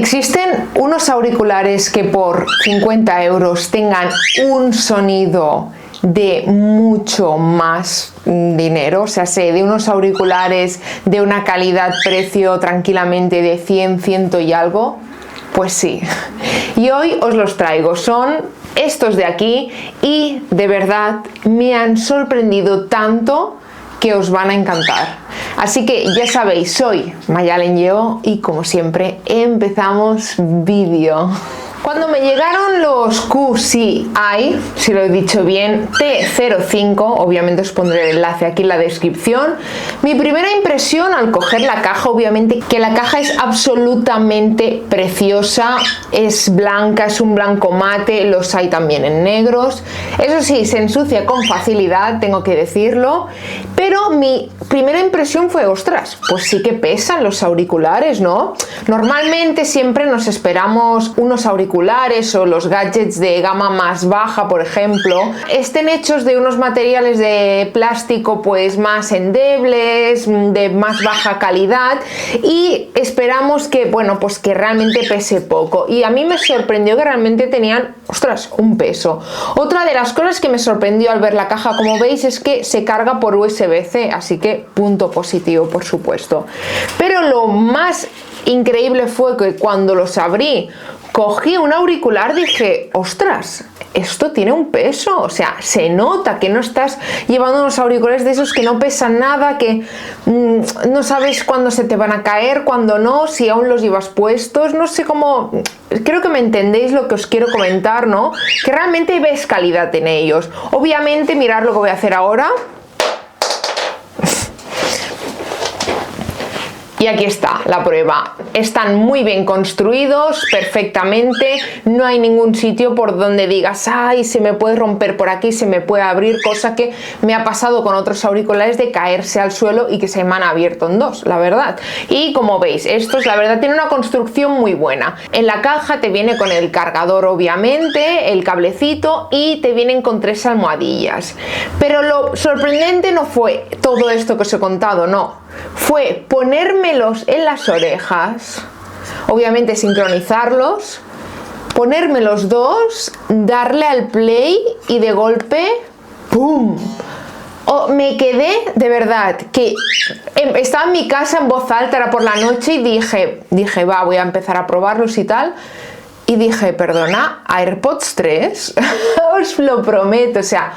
Existen unos auriculares que por 50 € tengan un sonido de mucho más dinero, o sea, de unos auriculares de una calidad-precio tranquilamente de 100 y algo. Pues sí, y hoy os los traigo, son estos de aquí y de verdad me han sorprendido tanto que os van a encantar. Así que ya sabéis, soy Mayalen Lleó y como siempre empezamos vídeo. Cuando me llegaron los QCI, si lo he dicho bien, T05, obviamente os pondré el enlace aquí en la descripción, mi primera impresión al coger la caja, obviamente que la caja es absolutamente preciosa, es blanca, es un blanco mate, los hay también en negros, eso sí, se ensucia con facilidad, tengo que decirlo, pero mi primera impresión fue, ostras, pues sí que pesan los auriculares, ¿no? Normalmente siempre nos esperamos unos auriculares o los gadgets de gama más baja, por ejemplo, estén hechos de unos materiales de plástico pues más endebles, de más baja calidad y esperamos que, bueno, pues que realmente pese poco. Y a mí me sorprendió que realmente tenían, ostras, un peso. Otra de las cosas que me sorprendió al ver la caja, como veis, es que se carga por USB-C, así que punto positivo, por supuesto. Pero lo más increíble fue que cuando los abrí, cogí un auricular, dije, ostras, esto tiene un peso, o sea, se nota que no estás llevando unos auriculares de esos que no pesan nada, que no sabes cuándo se te van a caer, cuándo no, si aún los llevas puestos, no sé cómo, creo que me entendéis lo que os quiero comentar, ¿no? Que realmente ves calidad en ellos. Obviamente, mirad lo que voy a hacer ahora. Y aquí está la prueba. Están muy bien construidos, perfectamente. No hay ningún sitio por donde digas, ay, se me puede romper por aquí, se me puede abrir, cosa que me ha pasado con otros auriculares de caerse al suelo y que se me han abierto en dos, la verdad. Y como veis, estos, la verdad, tienen una construcción muy buena. En la caja te viene con el cargador, obviamente, el cablecito y te vienen con 3 almohadillas. Pero lo sorprendente no fue todo esto que os he contado, no. Fue ponérmelos en las orejas, obviamente sincronizarlos, ponerme los dos, darle al play y de golpe, ¡pum! Me quedé, de verdad, que estaba en mi casa en voz alta, era por la noche y dije, va, voy a empezar a probarlos y tal. Y dije, perdona, AirPods 3, os lo prometo, o sea,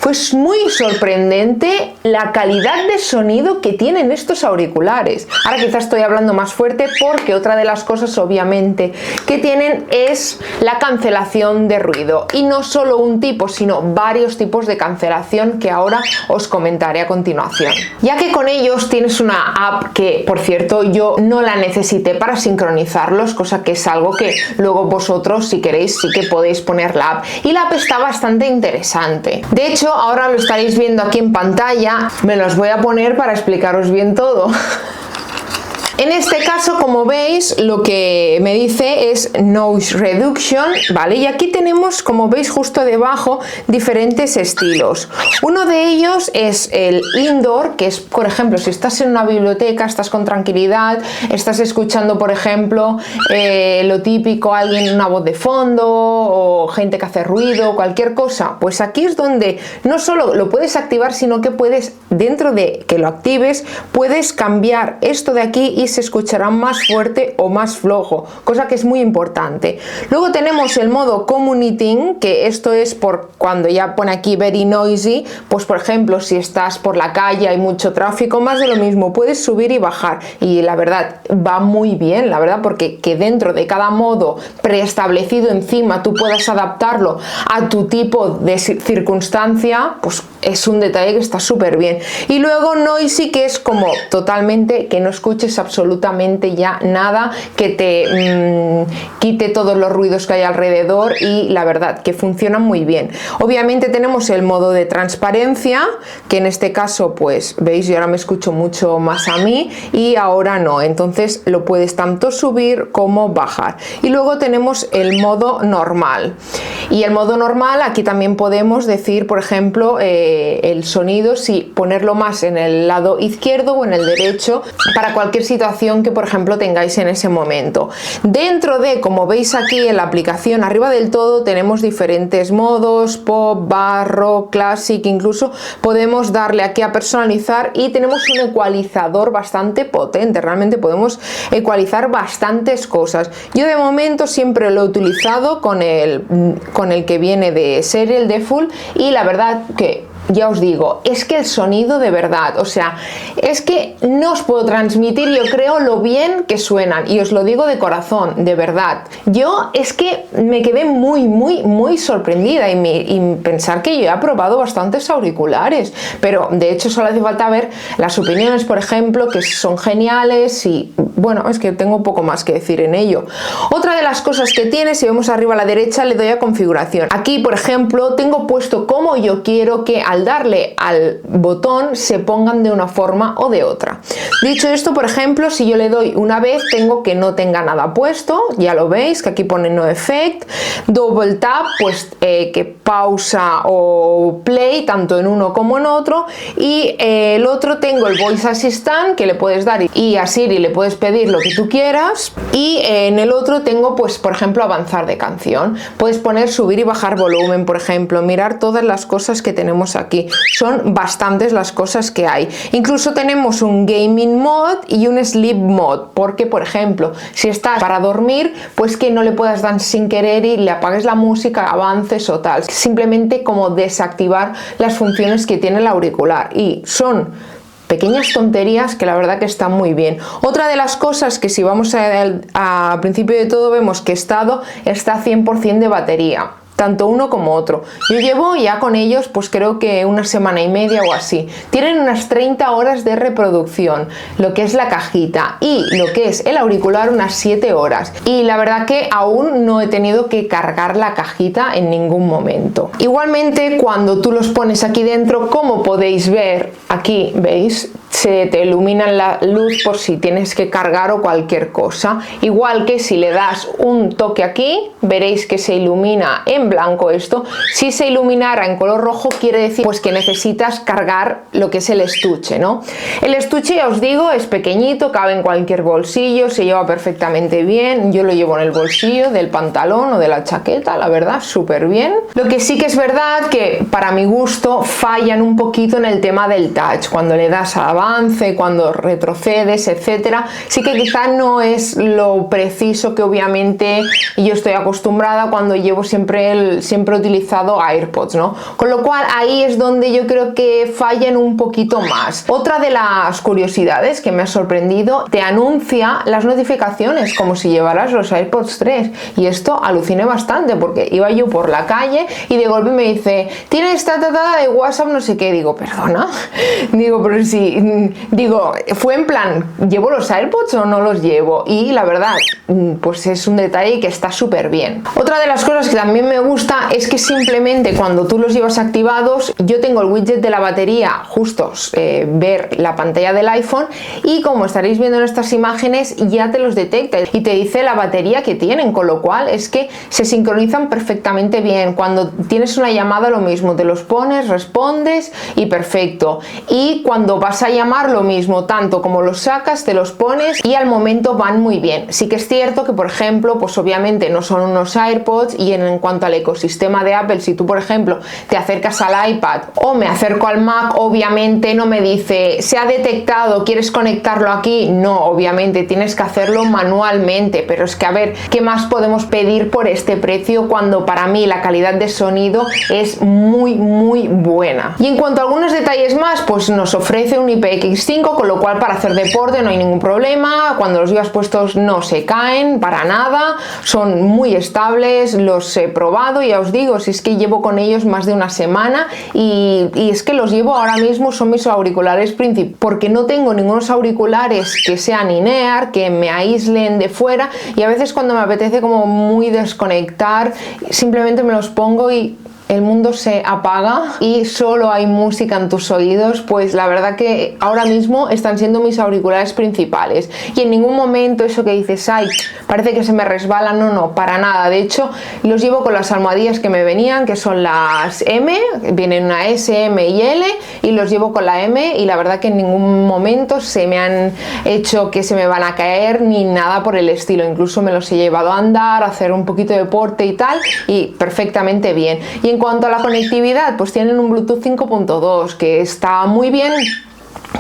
pues muy sorprendente la calidad de sonido que tienen estos auriculares. Ahora quizás estoy hablando más fuerte porque otra de las cosas obviamente que tienen es la cancelación de ruido. Y no solo un tipo, sino varios tipos de cancelación que ahora os comentaré a continuación. Ya que con ellos tienes una app que, por cierto, yo no la necesité para sincronizarlos, cosa que es algo que luego vosotros, si queréis, sí que podéis poner la app. Y la app está bastante interesante. De hecho, ahora lo estaréis viendo aquí en pantalla, me los voy a poner para explicaros bien todo. En este caso, como veis, lo que me dice es Noise Reduction, ¿vale? Y aquí tenemos, como veis justo debajo, diferentes estilos. Uno de ellos es el Indoor, que es, por ejemplo, si estás en una biblioteca, estás con tranquilidad, estás escuchando, por ejemplo, lo típico, alguien, una voz de fondo, o gente que hace ruido, cualquier cosa, pues aquí es donde no solo lo puedes activar, sino que puedes, dentro de que lo actives, puedes cambiar esto de aquí y se escuchará más fuerte o más flojo, cosa que es muy importante. Luego tenemos el modo Commuting, que esto es por cuando ya pone aquí Very Noisy, pues por ejemplo si estás por la calle, hay mucho tráfico, más de lo mismo, puedes subir y bajar y la verdad va muy bien, la verdad, porque que dentro de cada modo preestablecido encima tú puedas adaptarlo a tu tipo de circunstancia, pues es un detalle que está súper bien. Y luego Noisy, que es como totalmente que no escuches absolutamente ya nada, que te quite todos los ruidos que hay alrededor y la verdad que funciona muy bien. Obviamente tenemos el modo de transparencia, que en este caso pues veis, yo ahora me escucho mucho más a mí y ahora no, entonces lo puedes tanto subir como bajar. Y luego tenemos el modo normal, y el modo normal aquí también podemos decir, por ejemplo, el sonido, si ponerlo más en el lado izquierdo o en el derecho para cualquier situación que por ejemplo tengáis en ese momento. Dentro de, como veis aquí en la aplicación arriba del todo, tenemos diferentes modos: pop, bar, rock, classic, incluso podemos darle aquí a personalizar y tenemos un ecualizador bastante potente. Realmente podemos ecualizar bastantes cosas. Yo de momento siempre lo he utilizado con el que viene de serie, el default, y la verdad que ya os digo, es que el sonido de verdad, o sea, es que no os puedo transmitir, yo creo, lo bien que suenan, y os lo digo de corazón, de verdad. Yo es que me quedé muy sorprendida y pensar que yo he probado bastantes auriculares, pero de hecho solo hace falta ver las opiniones, por ejemplo, que son geniales, y bueno, es que tengo poco más que decir en ello. Otra de las cosas que tiene, si vemos arriba a la derecha, le doy a configuración. Aquí, por ejemplo, tengo puesto como yo quiero que al darle al botón se pongan de una forma o de otra. Dicho esto, por ejemplo, si yo le doy una vez, tengo que no tenga nada puesto, ya lo veis, que aquí pone no effect. Double tap, pues que pausa o play, tanto en uno como en otro. Y el otro tengo el voice assistant, que le puedes dar y a Siri le puedes pedir lo que tú quieras. Y en el otro tengo, pues por ejemplo, avanzar de canción. Puedes poner subir y bajar volumen, por ejemplo. Mirar todas las cosas que tenemos aquí. Son bastantes las cosas que hay. Incluso tenemos un gaming mode y un sleep mode, porque por ejemplo, si estás para dormir, pues que no le puedas dar sin querer y le apagues la música, avances o tal. Simplemente como desactivar las funciones que tiene el auricular, y son pequeñas tonterías que la verdad que están muy bien. Otra de las cosas que, si vamos a principio de todo, vemos que está 100% de batería, tanto uno como otro. Yo llevo ya con ellos pues creo que una semana y media o así. Tienen unas 30 horas de reproducción, lo que es la cajita, y lo que es el auricular unas 7 horas. Y la verdad que aún no he tenido que cargar la cajita en ningún momento. Igualmente, cuando tú los pones aquí dentro, como podéis ver, aquí veis, se te ilumina la luz por si tienes que cargar o cualquier cosa. Igual que si le das un toque aquí, veréis que se ilumina en blanco esto. Si se iluminara en color rojo, quiere decir pues que necesitas cargar lo que es el estuche, ¿no? El estuche, ya os digo, es pequeñito, cabe en cualquier bolsillo, se lleva perfectamente bien. Yo lo llevo en el bolsillo del pantalón o de la chaqueta, la verdad, súper bien. Lo que sí que es verdad que para mi gusto fallan un poquito en el tema del touch, cuando le das a avance, cuando retrocedes, etcétera. Sí que quizá no es lo preciso que obviamente yo estoy acostumbrada cuando llevo siempre he utilizado AirPods, ¿no? Con lo cual ahí es donde yo creo que fallan un poquito más. Otra de las curiosidades que me ha sorprendido, te anuncia las notificaciones como si llevaras los AirPods 3, y esto aluciné bastante porque iba yo por la calle y de golpe me dice, tienes esta tatada de WhatsApp, no sé qué. Digo, perdona, digo, pero si, digo, fue en plan, ¿llevo los AirPods o no los llevo? Y la verdad, pues es un detalle que está súper bien. Otra de las cosas que también me gusta es que simplemente cuando tú los llevas activados, yo tengo el widget de la batería, justo ver la pantalla del iPhone, y como estaréis viendo en estas imágenes, ya te los detecta y te dice la batería que tienen, con lo cual es que se sincronizan perfectamente bien. Cuando tienes una llamada, lo mismo, te los pones, respondes y perfecto. Y cuando vas a llamar, lo mismo, tanto como los sacas, te los pones y al momento van muy bien. Sí que es cierto que, por ejemplo, pues obviamente no son unos AirPods, y en cuanto al ecosistema de Apple, si tú por ejemplo te acercas al iPad o me acerco al Mac, obviamente no me dice se ha detectado, ¿quieres conectarlo aquí? No, obviamente tienes que hacerlo manualmente, pero es que a ver, ¿qué más podemos pedir por este precio cuando para mí la calidad de sonido es muy buena? Y en cuanto a algunos detalles más, pues nos ofrece un IPX5, con lo cual para hacer deporte no hay ningún problema. Cuando los llevas puestos no se caen para nada, son muy estables, los he probado, ya os digo, si es que llevo con ellos más de una semana, y es que los llevo ahora mismo, son mis auriculares principales, porque no tengo ningunos auriculares que sean in-ear, que me aíslen de fuera, y a veces cuando me apetece como muy desconectar, simplemente me los pongo y el mundo se apaga y solo hay música en tus oídos, pues la verdad que ahora mismo están siendo mis auriculares principales. Y en ningún momento eso que dices, ay, parece que se me resbala, no, para nada. De hecho, los llevo con las almohadillas que me venían, que son las M, vienen una S, M y L, y los llevo con la M, y la verdad que en ningún momento se me han hecho que se me van a caer ni nada por el estilo. Incluso me los he llevado a andar, a hacer un poquito de deporte y tal, y perfectamente bien. Y en cuanto a la conectividad, pues tienen un Bluetooth 5.2 que está muy bien,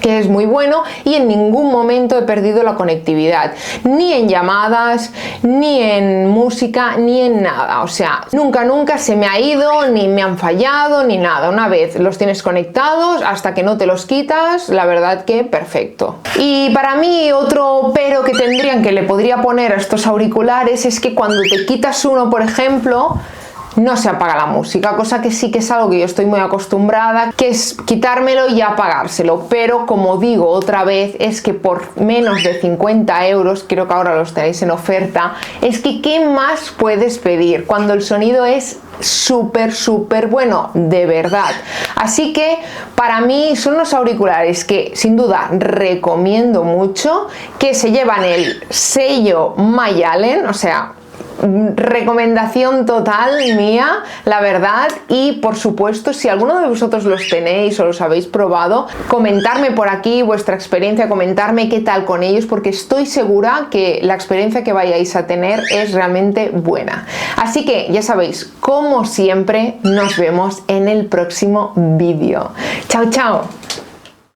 que es muy bueno, y en ningún momento he perdido la conectividad, ni en llamadas, ni en música, ni en nada. O sea, nunca se me ha ido, ni me han fallado, ni nada. Una vez los tienes conectados, hasta que no te los quitas, la verdad que perfecto. Y para mí otro pero que tendrían, que le podría poner a estos auriculares, es que cuando te quitas uno, por ejemplo, no se apaga la música, cosa que sí que es algo que yo estoy muy acostumbrada, que es quitármelo y apagárselo. Pero como digo otra vez, es que por menos de 50 euros, creo que ahora los tenéis en oferta, es que ¿qué más puedes pedir cuando el sonido es súper bueno, de verdad? Así que para mí son unos auriculares que sin duda recomiendo mucho, que se llevan el sello Mayalen, o sea, recomendación total mía, la verdad. Y por supuesto, si alguno de vosotros los tenéis o los habéis probado, comentarme por aquí vuestra experiencia, comentarme qué tal con ellos, porque estoy segura que la experiencia que vayáis a tener es realmente buena. Así que ya sabéis, como siempre, nos vemos en el próximo vídeo. Chao, chao.